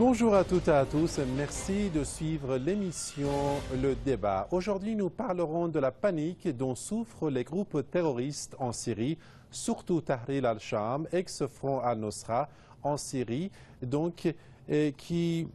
Bonjour à toutes et à tous, merci de suivre l'émission Le Débat. Aujourd'hui, nous parlerons de la panique dont souffrent les groupes terroristes en Syrie, surtout Tahrir al-Sham, ex-Front al-Nosra en Syrie, qui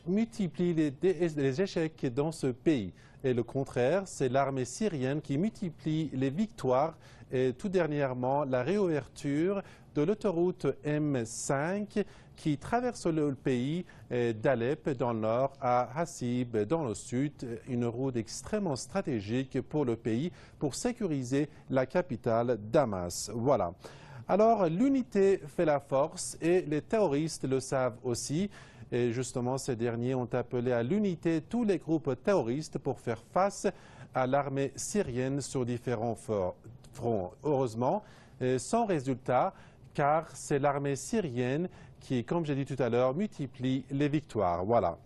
multiplie les échecs dans ce pays. Et le contraire, c'est l'armée syrienne qui multiplie les victoires et tout dernièrement la réouverture de l'autoroute M5 qui traverse le pays d'Alep dans le nord à Hasib dans le sud, une route extrêmement stratégique pour le pays pour sécuriser la capitale Damas. Voilà. Alors l'unité fait la force et les terroristes le savent aussi. Et justement, ces derniers ont appelé à l'unité tous les groupes terroristes pour faire face à l'armée syrienne sur différents fronts. Heureusement, sans résultat, car c'est l'armée syrienne qui, comme j'ai dit tout à l'heure, multiplie les victoires. Voilà.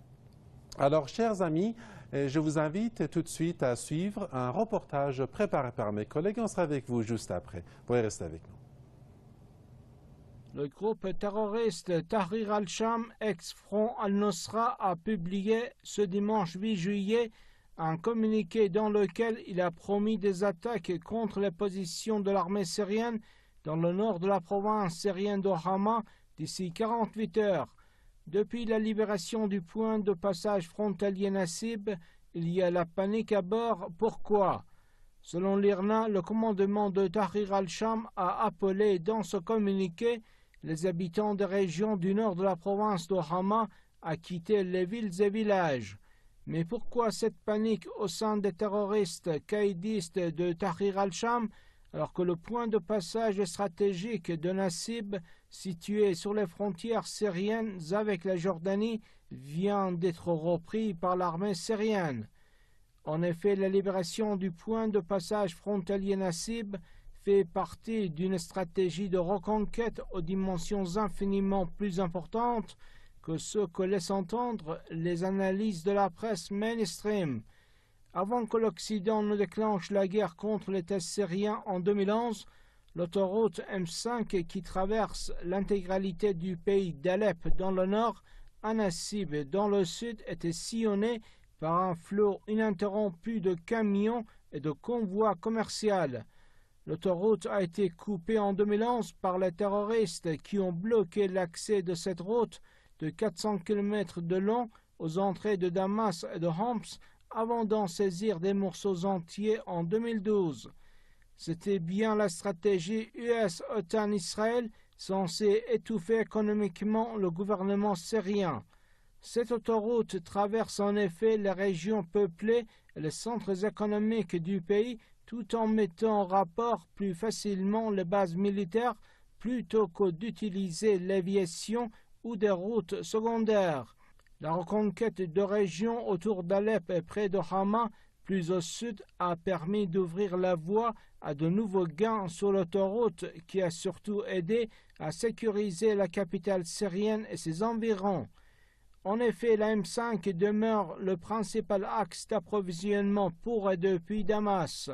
Alors, chers amis, je vous invite tout de suite à suivre un reportage préparé par mes collègues. On sera avec vous juste après. Vous pourrez rester avec nous. Le groupe terroriste Tahrir al-Sham, ex-Front al-Nosra, a publié ce dimanche 8 juillet un communiqué dans lequel il a promis des attaques contre les positions de l'armée syrienne dans le nord de la province syrienne de Hama d'ici 48 heures. Depuis la libération du point de passage frontalier Nasib, il y a la panique à bord. Pourquoi? Selon l'IRNA, le commandement de Tahrir al-Sham a appelé dans ce communiqué les habitants des régions du nord de la province de Hama à quitter les villes et villages. Mais pourquoi cette panique au sein des terroristes caïdistes de Tahrir al-Sham alors que le point de passage stratégique de Nasib, situé sur les frontières syriennes avec la Jordanie, vient d'être repris par l'armée syrienne? En effet, la libération du point de passage frontalier Nasib fait partie d'une stratégie de reconquête aux dimensions infiniment plus importantes que ce que laissent entendre les analyses de la presse mainstream. Avant que l'Occident ne déclenche la guerre contre l'État syrien en 2011, l'autoroute M5 qui traverse l'intégralité du pays d'Alep dans le nord à Nasib dans le sud était sillonnée par un flot ininterrompu de camions et de convois commerciaux. L'autoroute a été coupée en 2011 par les terroristes qui ont bloqué l'accès de cette route de 400 km de long aux entrées de Damas et de Homs avant d'en saisir des morceaux entiers en 2012. C'était bien la stratégie US-OTAN-Israël censée étouffer économiquement le gouvernement syrien. Cette autoroute traverse en effet les régions peuplées et les centres économiques du pays tout en mettant en rapport plus facilement les bases militaires plutôt que d'utiliser l'aviation ou des routes secondaires. La reconquête de régions autour d'Alep et près de Hama, plus au sud, a permis d'ouvrir la voie à de nouveaux gains sur l'autoroute qui a surtout aidé à sécuriser la capitale syrienne et ses environs. En effet, la M5 demeure le principal axe d'approvisionnement pour et depuis Damas.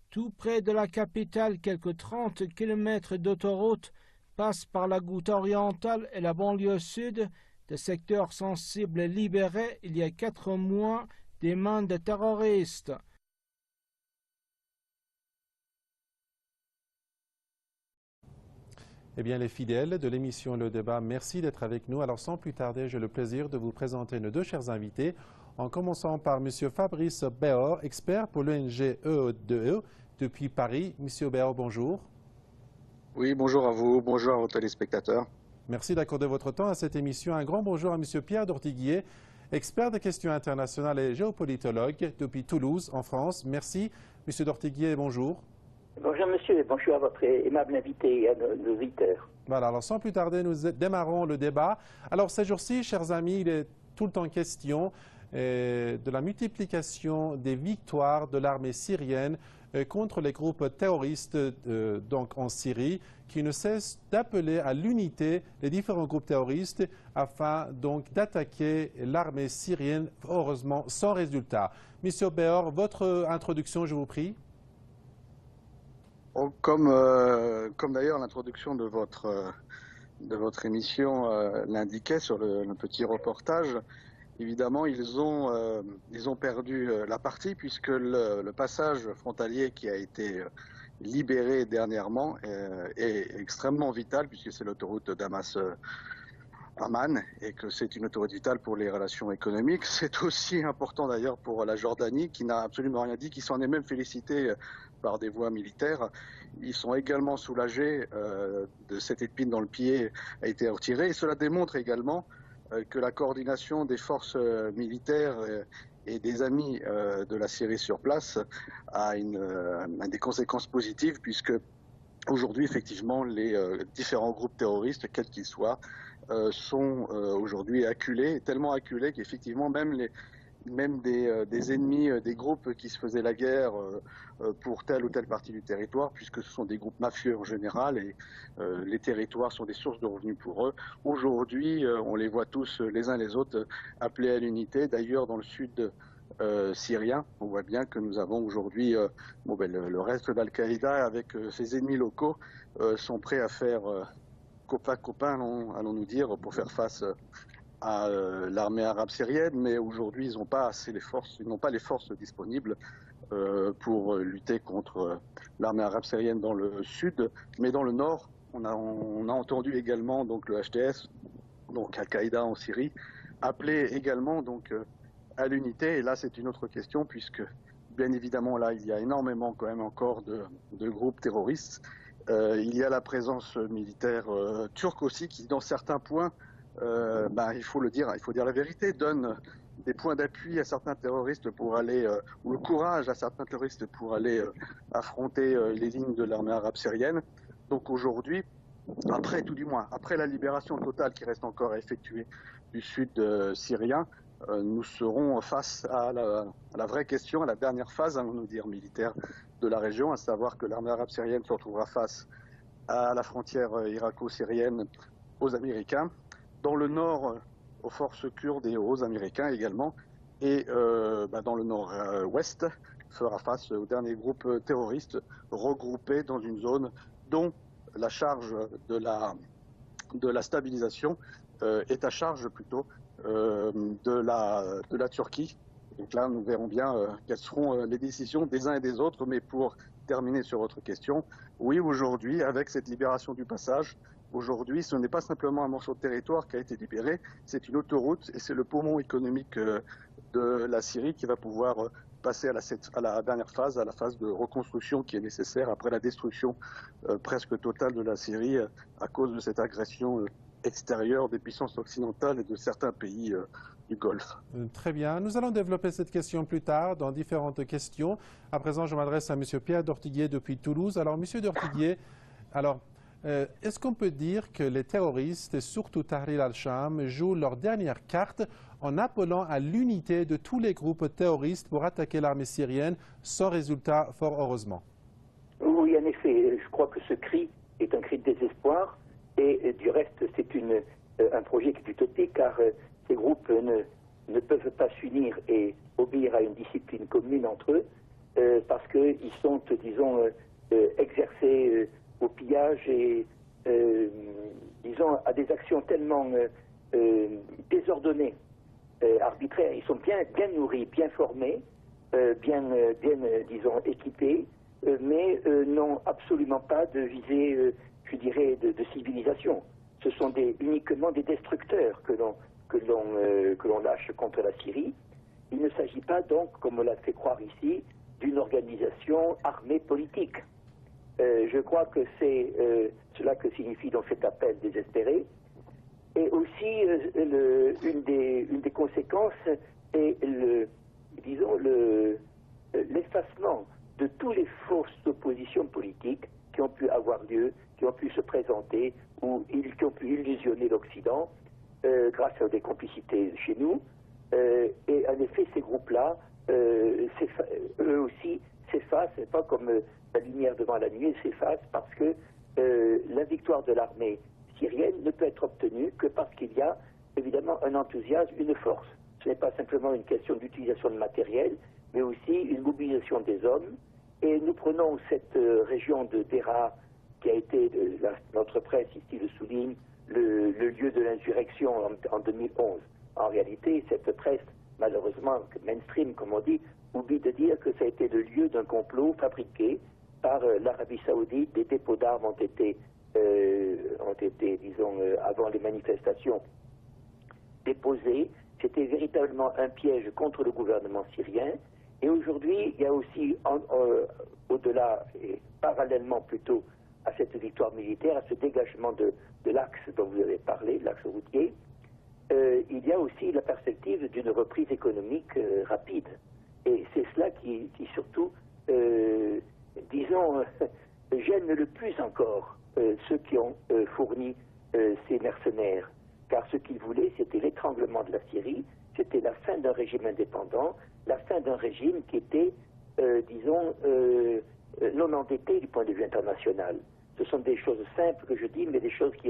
Tout près de la capitale, quelques 30 km d'autoroute passent par la Ghouta orientale et la banlieue sud, des secteurs sensibles libérés il y a 4 mois des mains des terroristes. Eh bien, les fidèles de l'émission Le Débat, merci d'être avec nous. Alors, sans plus tarder, j'ai le plaisir de vous présenter nos deux chers invités, en commençant par M. Fabrice Béor, expert pour l'ONG EE2E depuis Paris. M. Béor, bonjour. Oui, bonjour à vous, bonjour à vos téléspectateurs. Merci d'accorder votre temps à cette émission. Un grand bonjour à M. Pierre Dortiguier, expert des questions internationales et géopolitologue depuis Toulouse, en France. Merci. M. Dortiguier, bonjour. Bonjour monsieur, et bonjour à votre aimable invité et à nos auditeurs. Voilà, alors sans plus tarder, nous démarrons le débat. Alors ces jours-ci, chers amis, il est tout le temps question de la multiplication des victoires de l'armée syrienne contre les groupes terroristes donc en Syrie, qui ne cessent d'appeler à l'unité les différents groupes terroristes afin donc d'attaquer l'armée syrienne, heureusement sans résultat. Monsieur Béor, votre introduction, je vous prie. Comme d'ailleurs l'introduction de votre de votre émission l'indiquait sur le petit reportage, évidemment, ils ont perdu la partie puisque le passage frontalier qui a été libéré dernièrement est extrêmement vital puisque c'est l'autoroute Damas-Amman et que c'est une autoroute vitale pour les relations économiques. C'est aussi important d'ailleurs pour la Jordanie qui n'a absolument rien dit, qui s'en est même félicité par des voies militaires. Ils sont également soulagés de cette épine dans le pied a été retirée et cela démontre également que la coordination des forces militaires et des amis de la Syrie sur place a des conséquences positives puisque aujourd'hui, effectivement, les différents groupes terroristes, quels qu'ils soient, sont aujourd'hui acculés, tellement acculés qu'effectivement même des ennemis, des groupes qui se faisaient la guerre pour telle ou telle partie du territoire, puisque ce sont des groupes mafieux en général, et les territoires sont des sources de revenus pour eux. Aujourd'hui, on les voit tous les uns les autres appelés à l'unité. D'ailleurs, dans le sud syrien, on voit bien que nous avons aujourd'hui le reste d'Al-Qaïda avec ses ennemis locaux sont prêts à faire copain, allons-nous dire, pour faire face à l'armée arabe syrienne, mais aujourd'hui ils n'ont pas assez les forces, ils n'ont pas les forces disponibles pour lutter contre l'armée arabe syrienne dans le sud, mais dans le nord, on a entendu également donc le HTS, donc Al-Qaïda en Syrie, appeler également donc à l'unité. Et là c'est une autre question puisque bien évidemment là il y a énormément quand même encore de groupes terroristes. Il y a la présence militaire turque aussi qui dans certains points il faut dire la vérité, donne des points d'appui à certains terroristes pour aller, ou le courage à certains terroristes pour aller affronter les lignes de l'armée arabe syrienne. Donc aujourd'hui, après la libération totale qui reste encore à effectuer du sud syrien, nous serons face à la vraie question, à la dernière phase, allons-nous dire, militaire de la région, à savoir que l'armée arabe syrienne se retrouvera face à la frontière irako-syrienne aux Américains. Dans le nord, aux forces kurdes et aux Américains également, et dans le nord-ouest, fera face aux derniers groupes terroristes regroupés dans une zone dont la charge de la stabilisation est à charge plutôt de la Turquie. Donc là, nous verrons bien quelles seront les décisions des uns et des autres, mais pour terminer sur votre question, oui, aujourd'hui, avec cette libération du passage, aujourd'hui, ce n'est pas simplement un morceau de territoire qui a été libéré, c'est une autoroute et c'est le poumon économique de la Syrie qui va pouvoir passer à la dernière phase, à la phase de reconstruction qui est nécessaire après la destruction presque totale de la Syrie à cause de cette agression extérieure des puissances occidentales et de certains pays du Golfe. Très bien. Nous allons développer cette question plus tard dans différentes questions. À présent, je m'adresse à M. Pierre d'Ortiguier depuis Toulouse. Alors, M. d'Ortiguier, est-ce qu'on peut dire que les terroristes, et surtout Tahrir al-Sham, jouent leur dernière carte en appelant à l'unité de tous les groupes terroristes pour attaquer l'armée syrienne, sans résultat, fort heureusement? Oui, en effet, je crois que ce cri est un cri de désespoir et du reste, c'est un projet qui est utopique car ces groupes ne peuvent pas s'unir et obéir à une discipline commune entre eux parce qu'ils sont, disons, exercés au pillage et, disons, à des actions tellement désordonnées, arbitraires. Ils sont bien nourris, bien formés, bien, disons, équipés, mais n'ont absolument pas de visée, je dirais, de civilisation. Ce sont uniquement des destructeurs que l'on lâche contre la Syrie. Il ne s'agit pas donc, comme on l'a fait croire ici, d'une organisation armée politique. Je crois que c'est cela que signifie donc cet appel désespéré. Et aussi, une des conséquences est l'effacement de toutes les forces d'opposition politique qui ont pu avoir lieu, qui ont pu se présenter ou qui ont pu illusionner l'Occident grâce à des complicités chez nous. Et en effet, ces groupes-là, eux aussi, s'effacent, pas comme la lumière devant la nuit, s'effacent parce que la victoire de l'armée syrienne ne peut être obtenue que parce qu'il y a évidemment un enthousiasme, une force. Ce n'est pas simplement une question d'utilisation de matériel, mais aussi une mobilisation des hommes. Et nous prenons cette région de Deraa, qui a été, notre presse ici le souligne, le lieu de l'insurrection en 2011. En réalité, cette presse, malheureusement, mainstream, comme on dit, oublie de dire que ça a été le lieu d'un complot fabriqué par l'Arabie Saoudite. Des dépôts d'armes ont été, disons, avant les manifestations, déposés. C'était véritablement un piège contre le gouvernement syrien. Et aujourd'hui, il y a aussi, au-delà, et parallèlement plutôt à cette victoire militaire, à ce dégagement de l'axe dont vous avez parlé, l'axe routier, il y a aussi la perspective d'une reprise économique rapide. Et c'est cela qui surtout, disons, gêne le plus encore ceux qui ont fourni ces mercenaires. Car ce qu'ils voulaient, c'était l'étranglement de la Syrie, c'était la fin d'un régime indépendant, la fin d'un régime qui était, disons, non endetté du point de vue international. Ce sont des choses simples que je dis, mais des choses qui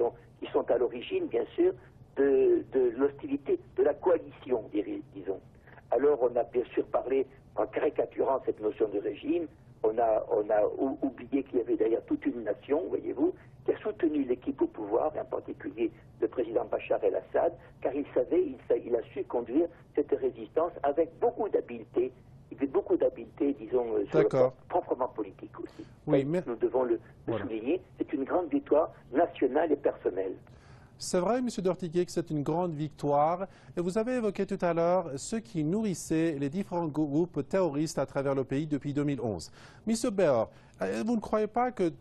sont à l'origine, bien sûr, de l'hostilité, de la coalition, disons. Alors on a bien sûr parlé, en caricaturant cette notion de régime, on a oublié qu'il y avait d'ailleurs toute une nation, voyez-vous, qui a soutenu l'équipe au pouvoir, en particulier le président Bachar el-Assad, car il a su conduire cette résistance avec beaucoup d'habileté, disons, sur le plan proprement politique aussi. Oui, mais... Nous devons le souligner, c'est une grande victoire nationale et personnelle. C'est vrai, M. Dortiguier, que c'est une grande victoire. Et vous avez évoqué tout à l'heure ceux qui nourrissaient les différents groupes terroristes à travers le pays depuis 2011. M. Beor, vous ne croyez pas que,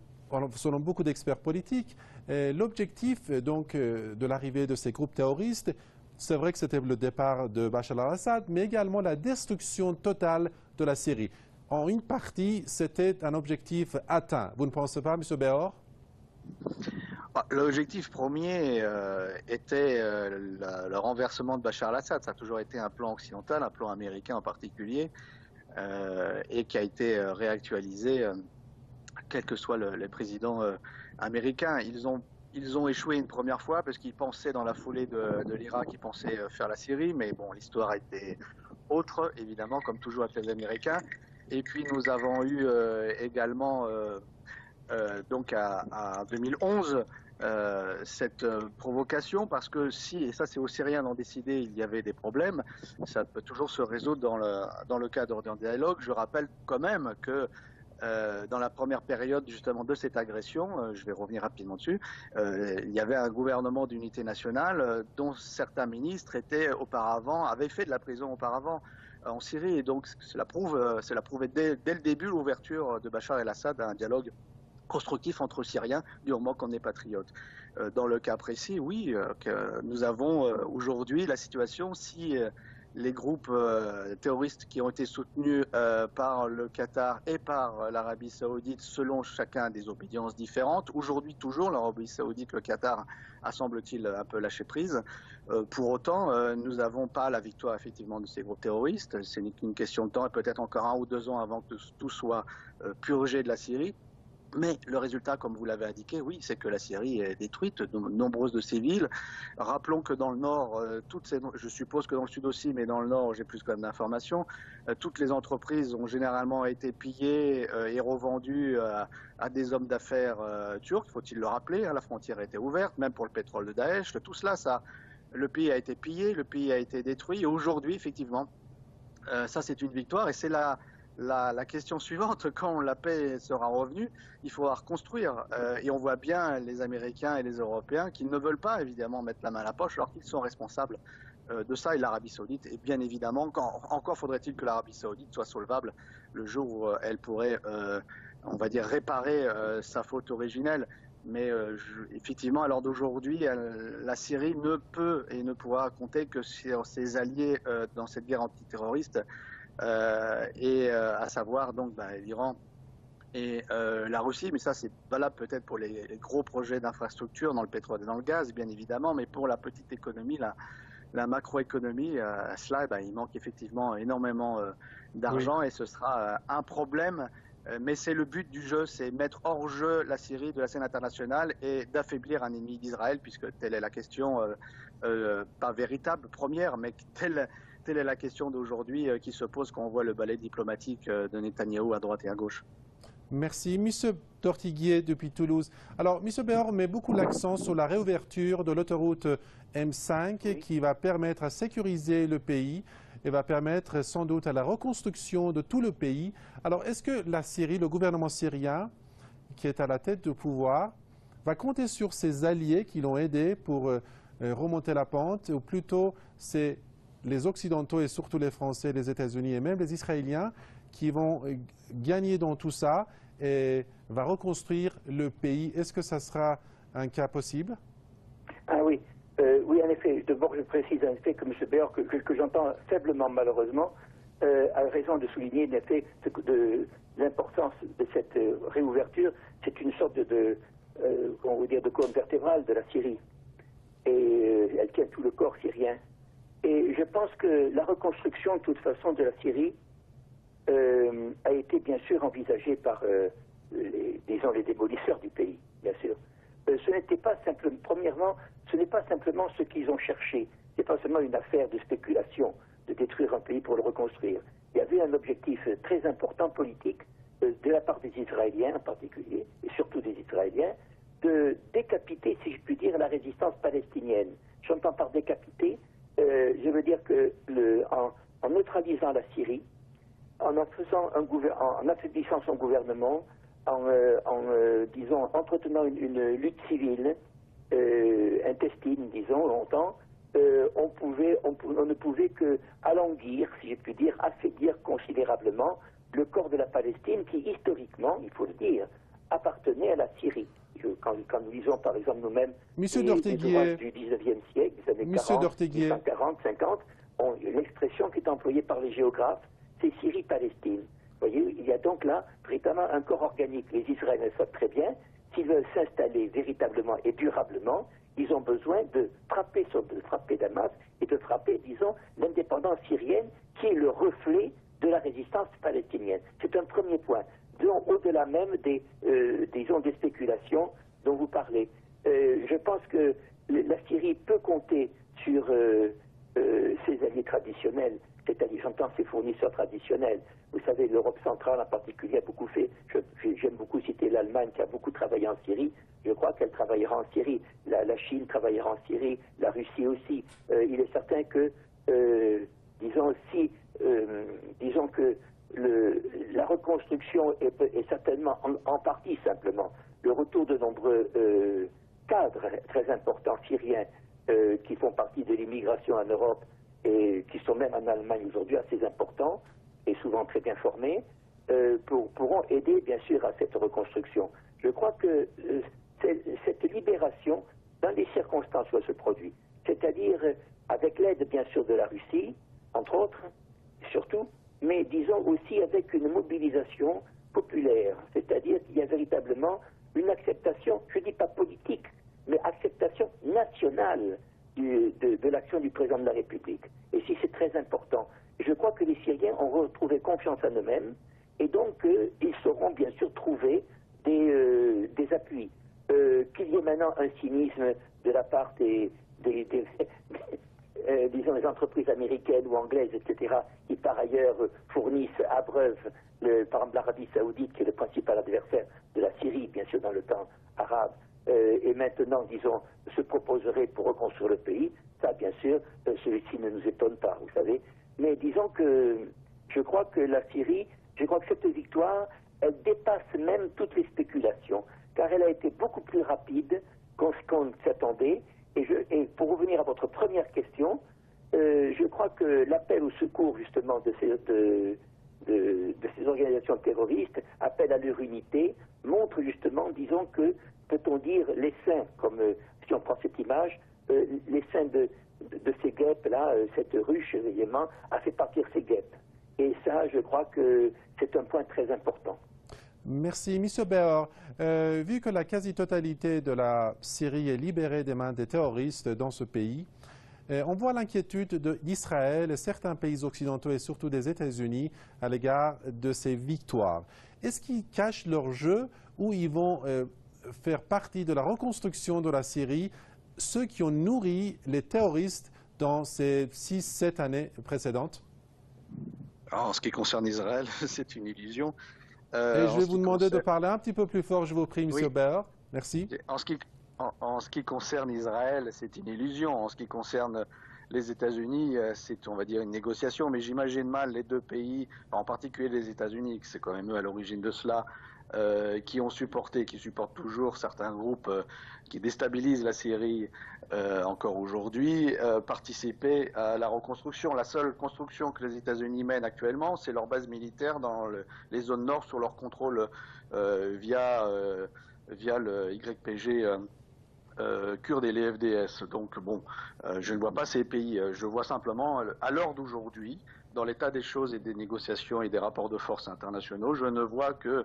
selon beaucoup d'experts politiques, l'objectif donc de l'arrivée de ces groupes terroristes, c'est vrai que c'était le départ de Bachar al-Assad, mais également la destruction totale de la Syrie. En une partie, c'était un objectif atteint. Vous ne pensez pas, M. Beor? L'objectif premier était le renversement de Bachar al-Assad. Ça a toujours été un plan occidental, un plan américain en particulier, et qui a été réactualisé, quels que soient les présidents américains. Ils ont échoué une première fois parce qu'ils pensaient dans la foulée de l'Irak, ils pensaient faire la Syrie, mais bon, l'histoire a été autre, évidemment, comme toujours avec les Américains. Et puis nous avons eu également, donc à 2011, cette provocation, parce que si, et ça c'est aux Syriens d'en décider, il y avait des problèmes, ça peut toujours se résoudre dans le cadre d'un dialogue. Je rappelle quand même que dans la première période justement de cette agression, je vais revenir rapidement dessus, il y avait un gouvernement d'unité nationale dont certains ministres avaient fait de la prison auparavant en Syrie, et donc cela prouvait dès le début l'ouverture de Bachar el-Assad à un dialogue constructif entre Syriens du moment qu'on est patriote. Dans le cas précis, oui, que nous avons aujourd'hui la situation si les groupes terroristes qui ont été soutenus par le Qatar et par l'Arabie Saoudite, selon chacun des obédiences différentes. Aujourd'hui, toujours, l'Arabie Saoudite, le Qatar a, semble-t-il, un peu lâché prise. Pour autant, nous n'avons pas la victoire, effectivement, de ces groupes terroristes. C'est une question de temps et peut-être encore 1 ou 2 ans avant que tout soit purgé de la Syrie. Mais le résultat, comme vous l'avez indiqué, oui, c'est que la Syrie est détruite, nombreuses de ces villes. Rappelons que dans le nord, je suppose que dans le sud aussi, mais dans le nord, j'ai plus quand même d'informations, toutes les entreprises ont généralement été pillées et revendues à des hommes d'affaires turcs, faut-il le rappeler, hein, la frontière a été ouverte, même pour le pétrole de Daesh. Tout cela, le pays a été pillé, le pays a été détruit. Et aujourd'hui, effectivement, ça c'est une victoire et c'est la question suivante, quand la paix sera revenue, il faudra reconstruire. Et on voit bien les Américains et les Européens qui ne veulent pas, évidemment, mettre la main à la poche alors qu'ils sont responsables de ça. Et l'Arabie Saoudite, et bien évidemment, encore faudrait-il que l'Arabie Saoudite soit solvable le jour où elle pourrait, on va dire, réparer sa faute originelle. Mais effectivement, à l'heure d'aujourd'hui, la Syrie ne peut et ne pourra compter que sur ses alliés dans cette guerre antiterroriste, à savoir donc l'Iran et la Russie. Mais ça, c'est valable peut-être pour les gros projets d'infrastructure dans le pétrole et dans le gaz, bien évidemment, mais pour la petite économie, la macroéconomie, à cela, il manque effectivement énormément d'argent, oui. Et ce sera un problème. Mais c'est le but du jeu, c'est mettre hors jeu la Syrie de la scène internationale et d'affaiblir un ennemi d'Israël, puisque telle est la question, pas véritable, première, mais telle est la question d'aujourd'hui qui se pose quand on voit le ballet diplomatique de Netanyahou à droite et à gauche. Merci. Monsieur Tortiguier depuis Toulouse. Alors, Monsieur Béor met beaucoup l'accent sur la réouverture de l'autoroute M5 qui va permettre à sécuriser le pays et va permettre sans doute à la reconstruction de tout le pays. Alors, est-ce que la Syrie, le gouvernement syrien, qui est à la tête du pouvoir, va compter sur ses alliés qui l'ont aidé pour remonter la pente, ou plutôt c'est les Occidentaux et surtout les Français, les États-Unis et même les Israéliens qui vont gagner dans tout ça et va reconstruire le pays? Est-ce que ça sera un cas possible? Ah oui, oui, en effet. D'abord, je précise en effet que M. Béor, que j'entends faiblement malheureusement, a raison de souligner en effet l'importance de cette réouverture. C'est une sorte de colonne vertébrale de la Syrie. Et elle tient tout le corps syrien. Et je pense que la reconstruction, de toute façon, de la Syrie a été bien sûr envisagée par, disons, les démolisseurs du pays, bien sûr. Ce n'était pas simplement, premièrement, ce n'est pas simplement ce qu'ils ont cherché. Ce n'est pas seulement une affaire de spéculation, de détruire un pays pour le reconstruire. Il y avait un objectif très important politique de la part des Israéliens en particulier, et surtout des Israéliens, de décapiter, si je puis dire, la résistance palestinienne. J'entends par décapiter, je veux dire que en neutralisant la Syrie, en affaiblissant son gouvernement, disons, entretenant une lutte civile intestine, disons, longtemps, on ne pouvait que alanguir, si je puis dire, affaiblir considérablement le corps de la Palestine qui, historiquement, il faut le dire, appartenait à la Syrie. Quand nous lisons, par exemple, nous-mêmes les ouvrages du 19e siècle, des années 40, 50, l'expression qui est employée par les géographes, c'est Syrie-Palestine. Vous voyez, il y a donc là véritablement un corps organique. Les Israéliens le savent très bien. S'ils veulent s'installer véritablement et durablement, ils ont besoin de frapper Damas et de frapper, disons, l'indépendance syrienne qui est le reflet de la résistance palestinienne. C'est un premier point. Au-delà même des spéculations dont vous parlez. Je pense que la Syrie peut compter sur ses alliés traditionnels, c'est-à-dire, j'entends, ses fournisseurs traditionnels. Vous savez, l'Europe centrale en particulier a beaucoup fait. J'aime beaucoup citer l'Allemagne qui a beaucoup travaillé en Syrie. Je crois qu'elle travaillera en Syrie. La Chine travaillera en Syrie, la Russie aussi. Il est certain que, disons que la reconstruction est certainement en partie simplement le retour de nombreux cadres très importants syriens qui font partie de l'immigration en Europe et qui sont même en Allemagne aujourd'hui assez importants et souvent très bien formés, pourront aider bien sûr à cette reconstruction. Je crois que cette libération, dans les circonstances où elle se produit, c'est-à-dire avec l'aide bien sûr de la Russie, entre autres, surtout, mais disons aussi avec une mobilisation populaire, c'est-à-dire qu'il y a véritablement une acceptation, je ne dis pas politique, mais acceptation nationale de l'action du président de la République. Et si c'est très important, je crois que les Syriens ont retrouvé confiance en eux-mêmes et donc ils sauront bien sûr trouver des appuis. Qu'il y ait maintenant un cynisme de la part disons, les entreprises américaines ou anglaises, etc., qui par ailleurs fournissent, abreuvent, par exemple, l'Arabie Saoudite, qui est le principal adversaire de la Syrie, bien sûr, dans le temps arabe, et maintenant, disons, se proposerait pour reconstruire le pays. Ça, bien sûr, celui-ci ne nous étonne pas, vous savez. Mais disons que je crois que la Syrie, je crois que cette victoire, elle dépasse même toutes les spéculations, car elle a été beaucoup plus rapide qu'on s'attendait. Et pour revenir à votre première question, je crois que l'appel au secours, justement, de ces organisations terroristes, appel à leur unité, montre justement, disons que, peut-on dire, les saints, comme si on prend cette image, les saints de ces guêpes-là, cette ruche, évidemment, a fait partir ces guêpes. Et ça, je crois que c'est un point très important. Merci. Monsieur Béor, vu que la quasi-totalité de la Syrie est libérée des mains des terroristes dans ce pays, on voit l'inquiétude d'Israël et certains pays occidentaux et surtout des États-Unis à l'égard de ces victoires. Est-ce qu'ils cachent leur jeu ou ils vont faire partie de la reconstruction de la Syrie, ceux qui ont nourri les terroristes dans ces 6-7 années précédentes? En ce qui concerne Israël, c'est une illusion. Et je vais vous demander de concerne... parler un petit peu plus fort, je vous prie, M. Oui. Beor. Merci. En ce qui concerne Israël, c'est une illusion. En ce qui concerne les États-Unis, c'est, on va dire, une négociation. Mais j'imagine mal les deux pays, en particulier les États-Unis, que c'est quand même eux à l'origine de cela, qui ont supporté, qui supportent toujours certains groupes qui déstabilisent la Syrie encore aujourd'hui, participer à la reconstruction. La seule construction que les États-Unis mènent actuellement, c'est leur base militaire dans les zones nord sous leur contrôle via le YPG kurde et les FDS. Donc bon, je ne vois pas ces pays. Je vois simplement, à l'heure d'aujourd'hui, dans l'état des choses et des négociations et des rapports de force internationaux, je ne vois que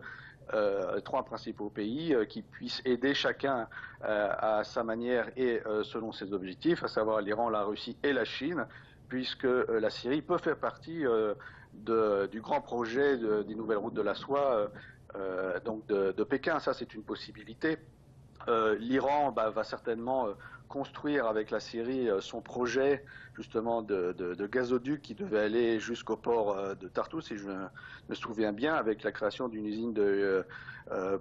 trois principaux pays qui puissent aider chacun à sa manière et selon ses objectifs, à savoir l'Iran, la Russie et la Chine, puisque la Syrie peut faire partie du grand projet des nouvelles routes de la soie, donc de Pékin. Ça, c'est une possibilité. L'Iran va certainement construire avec la Syrie son projet justement de gazoduc qui devait aller jusqu'au port de Tartous, si je me souviens bien, avec la création d'une usine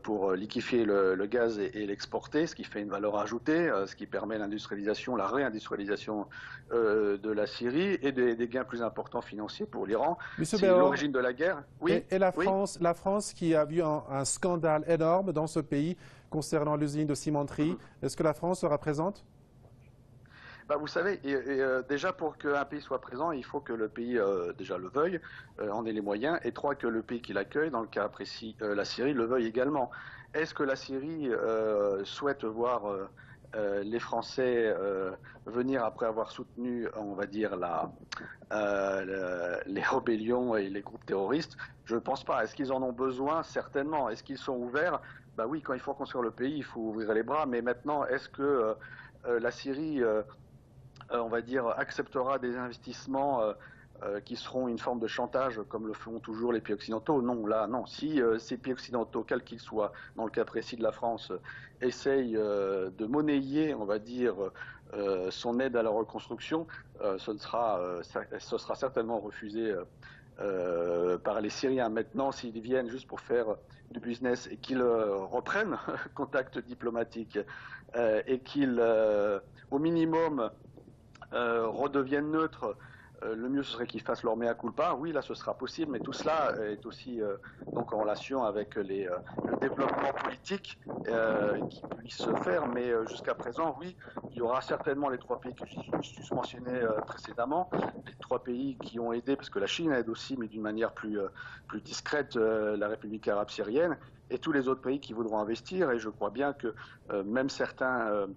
pour liquéfier le gaz et l'exporter, ce qui fait une valeur ajoutée, ce qui permet l'industrialisation, la réindustrialisation de la Syrie et des gains plus importants financiers pour l'Iran. C'est l'origine de la guerre. Oui. Et la France qui a vu un scandale énorme dans ce pays concernant l'usine de cimenterie, est-ce que la sera sera présente? Vous savez, déjà pour qu'un pays soit présent, il faut que le pays déjà le veuille, en ait les moyens, et trois, que le pays qui l'accueille, dans le cas précis la Syrie, le veuille également. Est-ce que la Syrie souhaite voir les Français venir après avoir soutenu, on va dire, les rébellions et les groupes terroristes? Je ne pense pas. Est-ce qu'ils en ont besoin? Certainement. Est-ce qu'ils sont ouverts? Oui, quand il faut construire le pays, il faut ouvrir les bras, mais maintenant, est-ce que la Syrie on va dire, acceptera des investissements qui seront une forme de chantage, comme le font toujours les pays occidentaux? Non, là, non. Si ces pays occidentaux, quels qu'ils soient, dans le cas précis de la France, essayent de monnayer, on va dire, son aide à la reconstruction, ce sera certainement refusé par les Syriens. Maintenant, s'ils viennent juste pour faire du business et qu'ils reprennent contact diplomatique et qu'ils, au minimum, redeviennent neutres, le mieux ce serait qu'ils fassent leur mea culpa. Oui, là ce sera possible, mais tout cela est aussi donc en relation avec le développement politique qui puisse se faire. Mais jusqu'à présent, oui, il y aura certainement les trois pays que je mentionnais précédemment, les trois pays qui ont aidé, parce que la Chine aide aussi, mais d'une manière plus discrète, la République arabe syrienne, et tous les autres pays qui voudront investir. Et je crois bien que même certains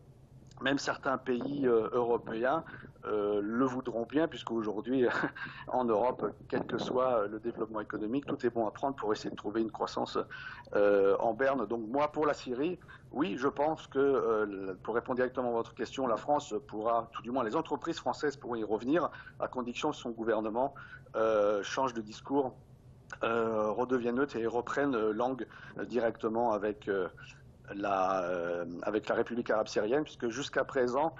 pays européens le voudront bien, puisqu'aujourd'hui, en Europe, quel que soit le développement économique, tout est bon à prendre pour essayer de trouver une croissance en berne. Donc moi, pour la Syrie, oui, je pense que, pour répondre directement à votre question, la France pourra, tout du moins les entreprises françaises pourront y revenir, à condition que son gouvernement change de discours, redevienne neutre et reprenne langue directement avec la République arabe syrienne, puisque jusqu'à présent,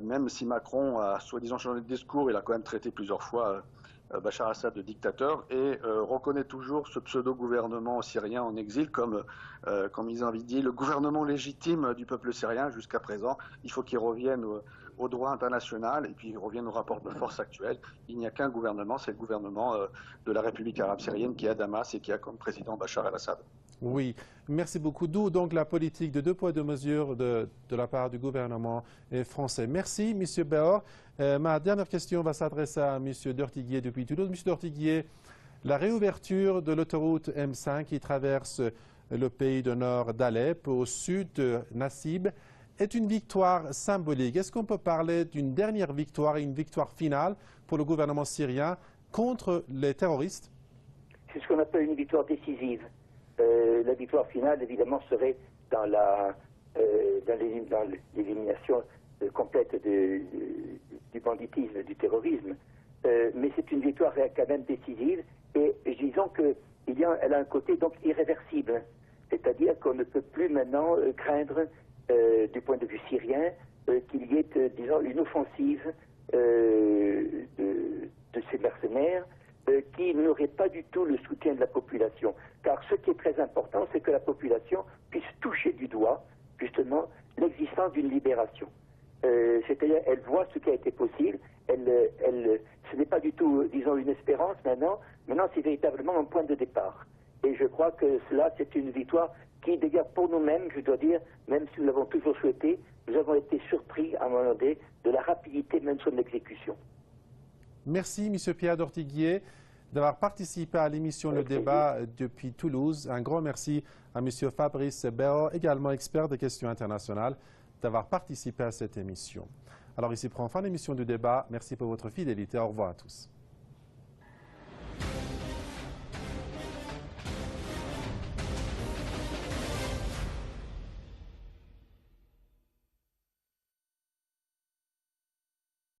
même si Macron a soi-disant changé de discours, il a quand même traité plusieurs fois Bachar Assad de dictateur et reconnaît toujours ce pseudo-gouvernement syrien en exil comme ils ont dit, le gouvernement légitime du peuple syrien jusqu'à présent. Il faut qu'il revienne au droit international et puis il revienne au rapport de force actuel. Il n'y a qu'un gouvernement, c'est le gouvernement de la République arabe syrienne qui est à Damas et qui a comme président Bachar el-Assad. Oui, merci beaucoup. D'où donc la politique de deux poids, deux mesures de la part du gouvernement français. Merci, M. Beor. Ma dernière question va s'adresser à M. Dortiguier depuis Toulouse. M. Dortiguier, la réouverture de l'autoroute M5 qui traverse le pays du nord d'Alep au sud de Nassib est une victoire symbolique. Est-ce qu'on peut parler d'une dernière victoire et une victoire finale pour le gouvernement syrien contre les terroristes? C'est ce qu'on appelle une victoire décisive. La victoire finale, évidemment, serait dans l'élimination complète du banditisme, du terrorisme. Mais c'est une victoire quand même décisive. Et disons qu'elle a un côté donc irréversible. C'est-à-dire qu'on ne peut plus maintenant craindre, du point de vue syrien, qu'il y ait, disons, une offensive de ces mercenaires qui n'aurait pas du tout le soutien de la population. Car ce qui est très important, c'est que la population puisse toucher du doigt, justement, l'existence d'une libération. C'est-à-dire, elle voit ce qui a été possible, ce n'est pas du tout, disons, une espérance maintenant c'est véritablement un point de départ. Et je crois que cela, c'est une victoire qui, d'ailleurs, pour nous-mêmes, je dois dire, même si nous l'avons toujours souhaité, nous avons été surpris à un moment donné de la rapidité même sur l'exécution. Merci, M. Pierre d'Ortiguier, d'avoir participé à l'émission Le Débat depuis Toulouse. Un grand merci à M. Fabrice Béot, également expert des questions internationales, d'avoir participé à cette émission. Alors ici prend fin l'émission du débat. Merci pour votre fidélité. Au revoir à tous.